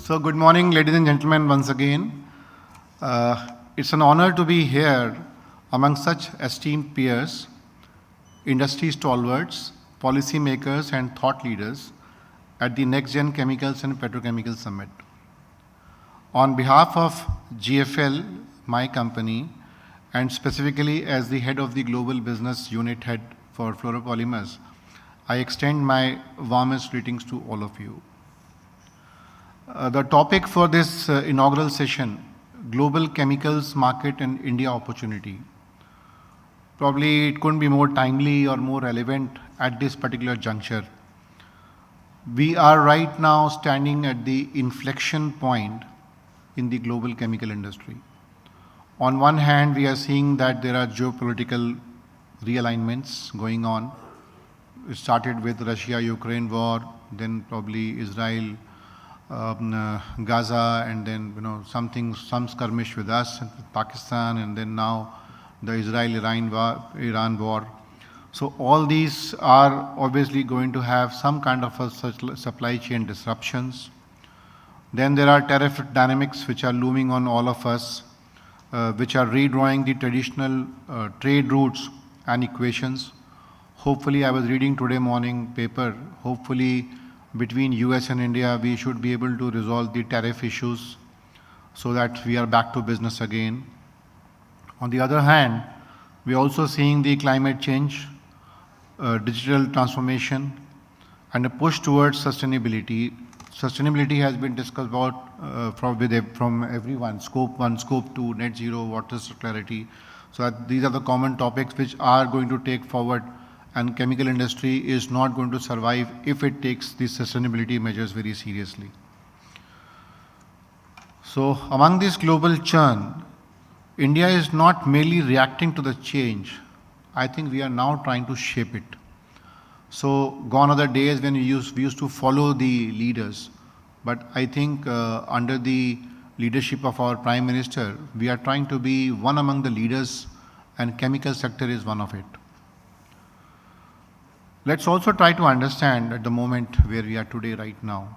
So good morning, ladies and gentlemen, once again. It's an honor to be here among such esteemed peers, industry stalwarts, policymakers and thought leaders at the Next Gen Chemicals and Petrochemicals Summit. On behalf of GFL, my company, and specifically as the head of the Global Business Unit Head for Fluoropolymers, I extend my warmest greetings to all of you. The topic for this inaugural session, Global Chemicals Market and India Opportunity. Probably it couldn't be more timely or more relevant at this particular juncture. We are right now standing at the inflection point in the global chemical industry. On one hand, we are seeing that there are geopolitical realignments going on. It started with Russia-Ukraine war, then probably Israel, Gaza, and then some skirmish with us, Pakistan, and then now the Israel-Iran war. So all these are obviously going to have some kind of a supply chain disruptions. Then there are tariff dynamics which are looming on all of us, which are redrawing the traditional trade routes and equations. Hopefully, I was reading today morning paper, hopefully between US and India, we should be able to resolve the tariff issues so that we are back to business again. On the other hand, we are also seeing the climate change, digital transformation, and a push towards sustainability. Sustainability has been discussed about from everyone, scope 1, scope 2, net zero, water circularity. So these are the common topics which are going to take forward, and chemical industry is not going to survive if it takes these sustainability measures very seriously. So among this global churn, India is not merely reacting to the change. I think we are now trying to shape it. So gone are the days when we used to follow the leaders. But I think under the leadership of our Prime Minister, we are trying to be one among the leaders, and chemical sector is one of it. Let's also try to understand at the moment where we are today right now.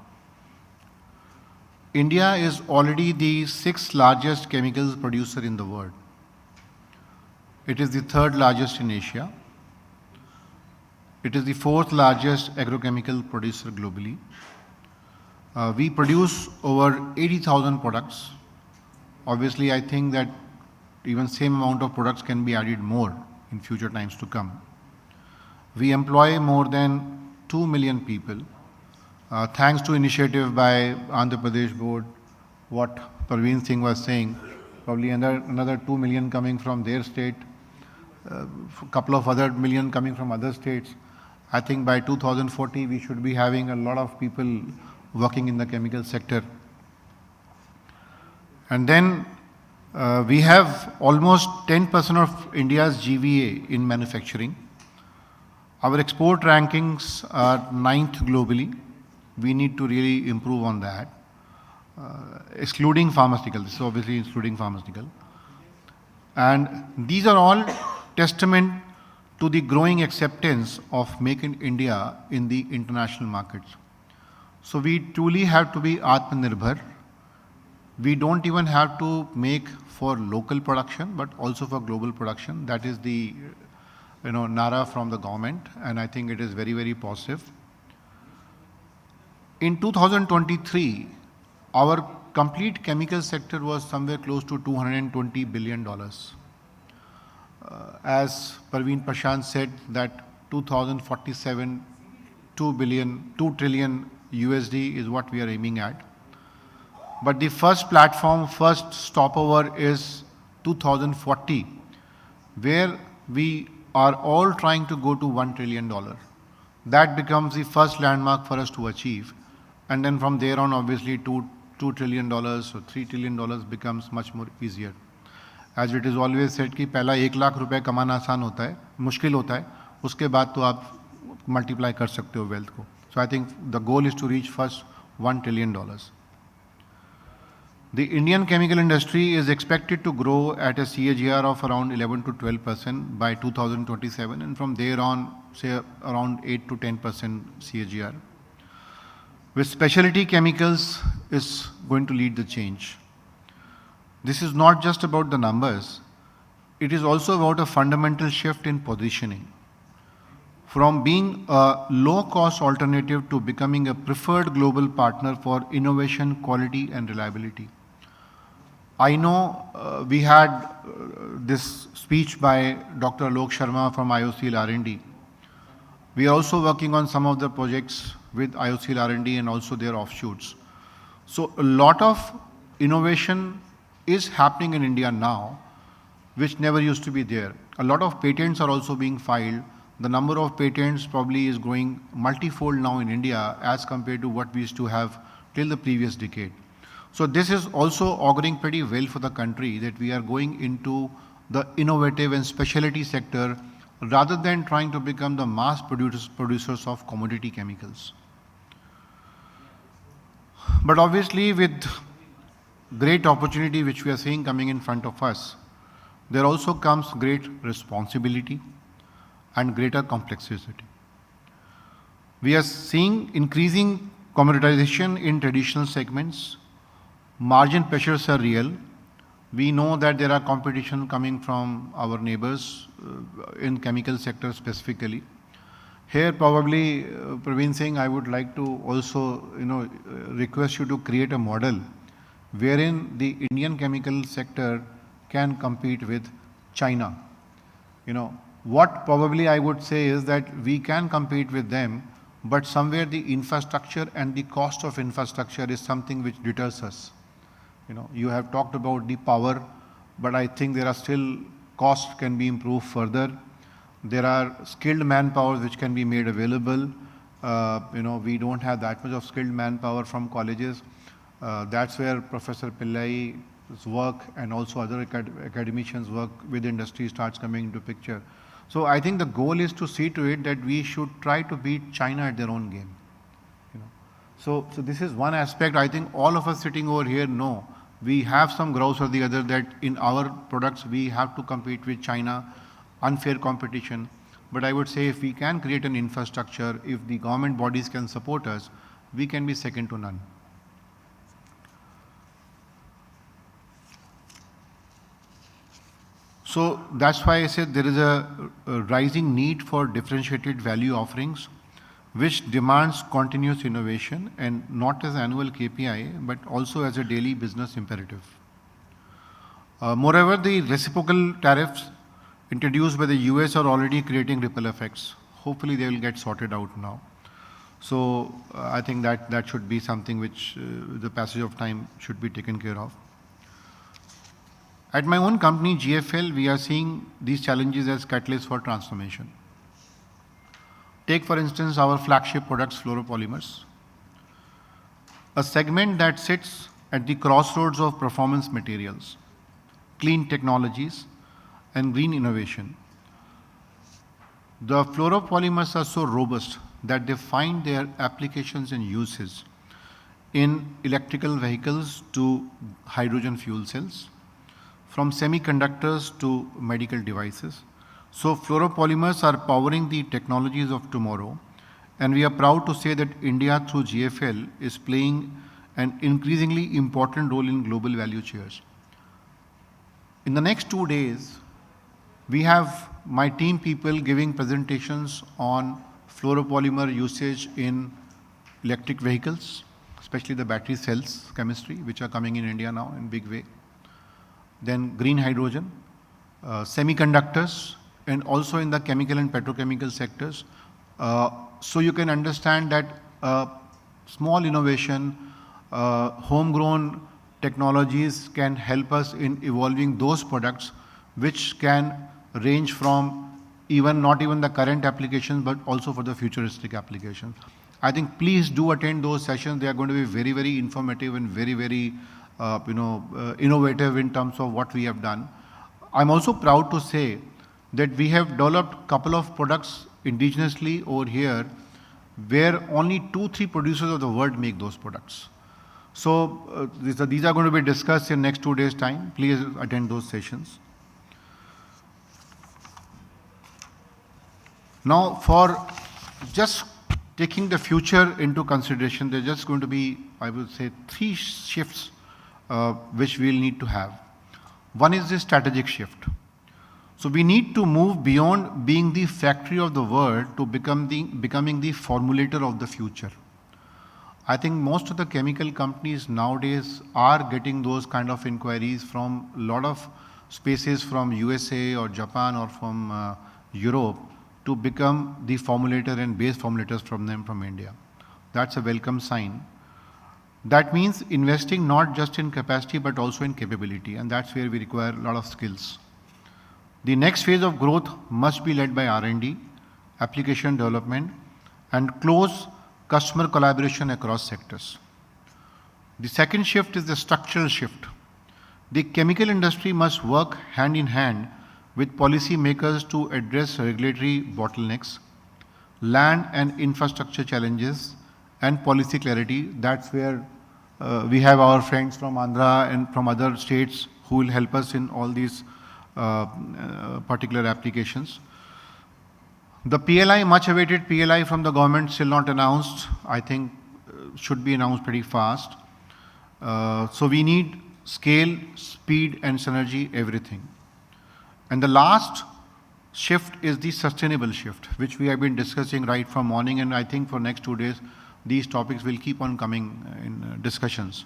India is already the 6th largest chemicals producer in the world. It is the 3rd largest in Asia. It is the 4th largest agrochemical producer globally. We produce over 80,000 products. Obviously, I think that even same amount of products can be added more in future times to come. We employ more than 2 million people. Thanks to initiative by Andhra Pradesh board, what Parveen Singh was saying, probably another 2 million coming from their state, a couple of other million coming from other states. I think by 2040, we should be having a lot of people working in the chemical sector. And then we have almost 10% of India's GVA in manufacturing. Our export rankings are 9th globally. We need to really improve on that, excluding pharmaceutical. This is obviously excluding pharmaceutical. And these are all testament to the growing acceptance of Make in India in the international markets. So we truly have to be Atmanirbhar. We don't even have to make for local production, but also for global production. That is the nara from the government, and I think it is very, very positive. In 2023, our complete chemical sector was somewhere close to $220 billion. As Parveen Prashant said, that 2047, 2 trillion USD is what we are aiming at. But the first platform, first stopover is 2040, where we are all trying to go to $1 trillion. That becomes the first landmark for us to achieve. And then from there on, obviously, $2 trillion or $3 trillion becomes much more easier. As it is always said कि पहला 1 लाख रुपए कमाना आसान होता है, मुश्किल होता है, उसके बाद तो आप multiply कर सकते हो wealth को. So I think the goal is to reach first $1 trillion. The Indian chemical industry is expected to grow at a CAGR of around 11 to 12% by 2027, and from there on, say around 8 to 10% CAGR. with specialty chemicals is going to lead the change. This is not just about the numbers, it is also about a fundamental shift in positioning. From being a low-cost alternative to becoming a preferred global partner for innovation, quality and reliability. I know we had this speech by Dr. Alok Sharma from IOCL R&D. We are also working on some of the projects with IOCL R&D and also their offshoots. So a lot of innovation is happening in India now, which never used to be there. A lot of patents are also being filed. The number of patents probably is growing multifold now in India as compared to what we used to have till the previous decade. So this is also auguring pretty well for the country that we are going into the innovative and specialty sector rather than trying to become the mass producers of commodity chemicals. But obviously with great opportunity which we are seeing coming in front of us, there also comes great responsibility and greater complexity. We are seeing increasing commoditization in traditional segments. Margin pressures are real. We know that there are competition coming from our neighbors in chemical sector specifically. Here probably, Praveen Singh, I would like to also request you to create a model wherein the Indian chemical sector can compete with China. What probably I would say is that we can compete with them, but somewhere the infrastructure and the cost of infrastructure is something which deters us. You have talked about the power, but I think there are still costs can be improved further. There are skilled manpower which can be made available. We don't have that much of skilled manpower from colleges. That's where Professor Pillai's work and also other academicians' work with industry starts coming into picture. So I think the goal is to see to it that we should try to beat China at their own game. So this is one aspect. I think all of us sitting over here know we have some grouse or the other that in our products we have to compete with China, unfair competition. But I would say if we can create an infrastructure, if the government bodies can support us, we can be second to none. So that's why I said there is a rising need for differentiated value offerings, which demands continuous innovation and not as annual KPI, but also as a daily business imperative. Moreover, the reciprocal tariffs introduced by the US are already creating ripple effects. Hopefully they will get sorted out now. So I think that should be something which the passage of time should be taken care of. At my own company, GFL, we are seeing these challenges as catalysts for transformation. Take, for instance, our flagship products, fluoropolymers, a segment that sits at the crossroads of performance materials, clean technologies, and green innovation. The fluoropolymers are so robust that they find their applications and uses in electrical vehicles to hydrogen fuel cells, from semiconductors to medical devices. So fluoropolymers are powering the technologies of tomorrow, and we are proud to say that India through GFL is playing an increasingly important role in global value chains. In the next 2 days, we have my team people giving presentations on fluoropolymer usage in electric vehicles, especially the battery cells chemistry, which are coming in India now in big way. Then green hydrogen, semiconductors, and also in the chemical and petrochemical sectors. So you can understand that small innovation, homegrown technologies can help us in evolving those products which can range from not even the current applications, but also for the futuristic applications. I think please do attend those sessions. They are going to be very, very informative and very, very innovative in terms of what we have done. I'm also proud to say that we have developed a couple of products indigenously over here where only 2-3 producers of the world make those products. So these are going to be discussed in next 2 days' time. Please attend those sessions. Now for just taking the future into consideration, there's just going to be, I would say, three shifts which we'll need to have. One is the strategic shift. So we need to move beyond being the factory of the world to becoming the formulator of the future. I think most of the chemical companies nowadays are getting those kind of inquiries from a lot of spaces from USA or Japan or from Europe to become the formulator and base formulators from them from India. That's a welcome sign. That means investing not just in capacity but also in capability, and that's where we require a lot of skills. The next phase of growth must be led by R&D, application development, and close customer collaboration across sectors. The second shift is the structural shift. The chemical industry must work hand in hand with policy makers to address regulatory bottlenecks, land and infrastructure challenges, and policy clarity. That's where we have our friends from Andhra and from other states who will help us in all these particular applications. The PLI, much awaited PLI from the government, still not announced. I think should be announced pretty fast. So we need scale, speed and synergy, everything. And the last shift is the sustainable shift, which we have been discussing right from morning, and I think for next 2 days, these topics will keep on coming in discussions.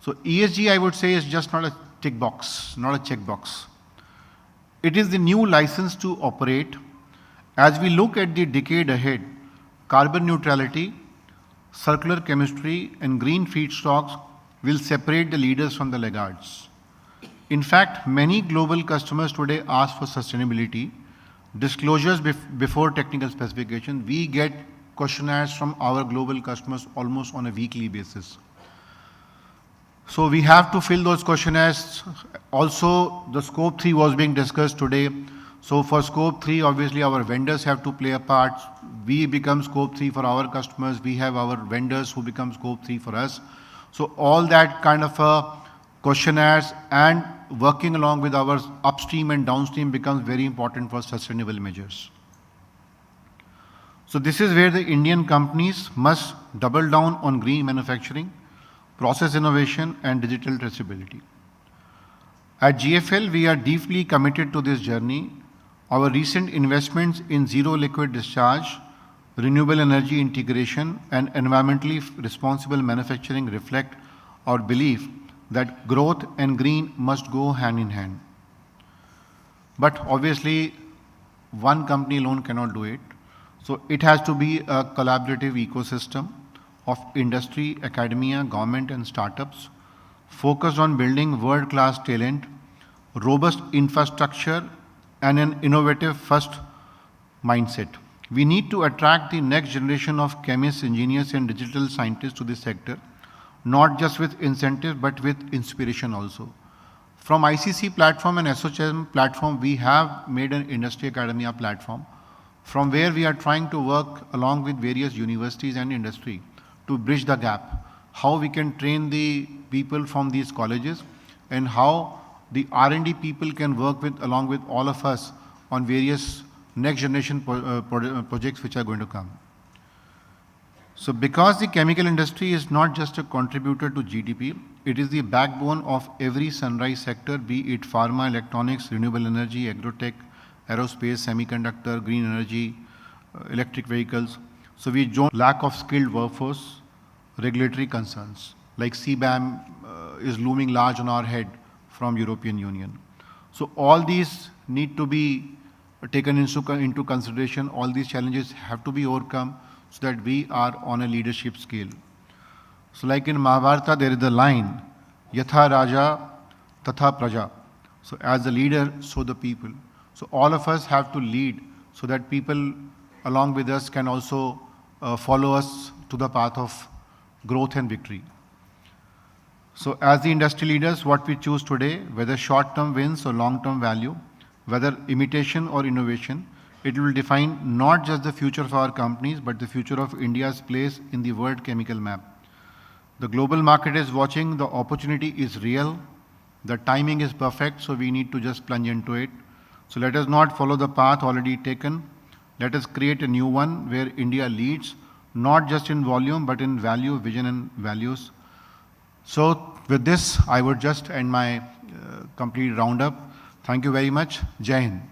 So ESG, I would say, is just not a tick box, not a check box. It is the new license to operate. As we look at the decade ahead, carbon neutrality, circular chemistry, and green feedstocks will separate the leaders from the laggards. In fact, many global customers today ask for sustainability, disclosures before technical specification. We get questionnaires from our global customers almost on a weekly basis. So we have to fill those questionnaires. Also, the scope 3 was being discussed today. So for scope 3, obviously our vendors have to play a part. We become scope 3 for our customers. We have our vendors who become scope 3 for us. So all that kind of questionnaires and working along with our upstream and downstream becomes very important for sustainable measures. So this is where the Indian companies must double down on green manufacturing, process innovation and digital traceability. At GFL, we are deeply committed to this journey. Our recent investments in zero liquid discharge, renewable energy integration and environmentally responsible manufacturing reflect our belief that growth and green must go hand in hand. But obviously, one company alone cannot do it. So it has to be a collaborative ecosystem of industry, academia, government and startups focused on building world-class talent, robust infrastructure and an innovative first mindset. We need to attract the next generation of chemists, engineers and digital scientists to this sector, not just with incentives but with inspiration also. From ICC platform and SOCHM platform, we have made an industry academia platform from where we are trying to work along with various universities and industry to bridge the gap, how we can train the people from these colleges and how the R&D people can work with along with all of us on various next generation projects which are going to come. So because the chemical industry is not just a contributor to GDP, it is the backbone of every sunrise sector, be it pharma, electronics, renewable energy, agrotech, aerospace, semiconductor, green energy, electric vehicles. So we don't lack of skilled workforce, regulatory concerns like CBAM is looming large on our head from European Union. So all these need to be taken into consideration. All these challenges have to be overcome so that we are on a leadership scale. So like in Mahabharata, there is the line, Yatha Raja Tatha Praja. So as the leader, so the people. So all of us have to lead so that people along with us can also follow us to the path of growth and victory. So as the industry leaders, what we choose today, whether short-term wins or long-term value, whether imitation or innovation, it will define not just the future of our companies, but the future of India's place in the world chemical map. The global market is watching, the opportunity is real, the timing is perfect, so we need to just plunge into it. So let us not follow the path already taken. Let us create a new one where India leads not just in volume, but in value, vision, and values. So with this, I would just end my complete roundup. Thank you very much. Jai Hind.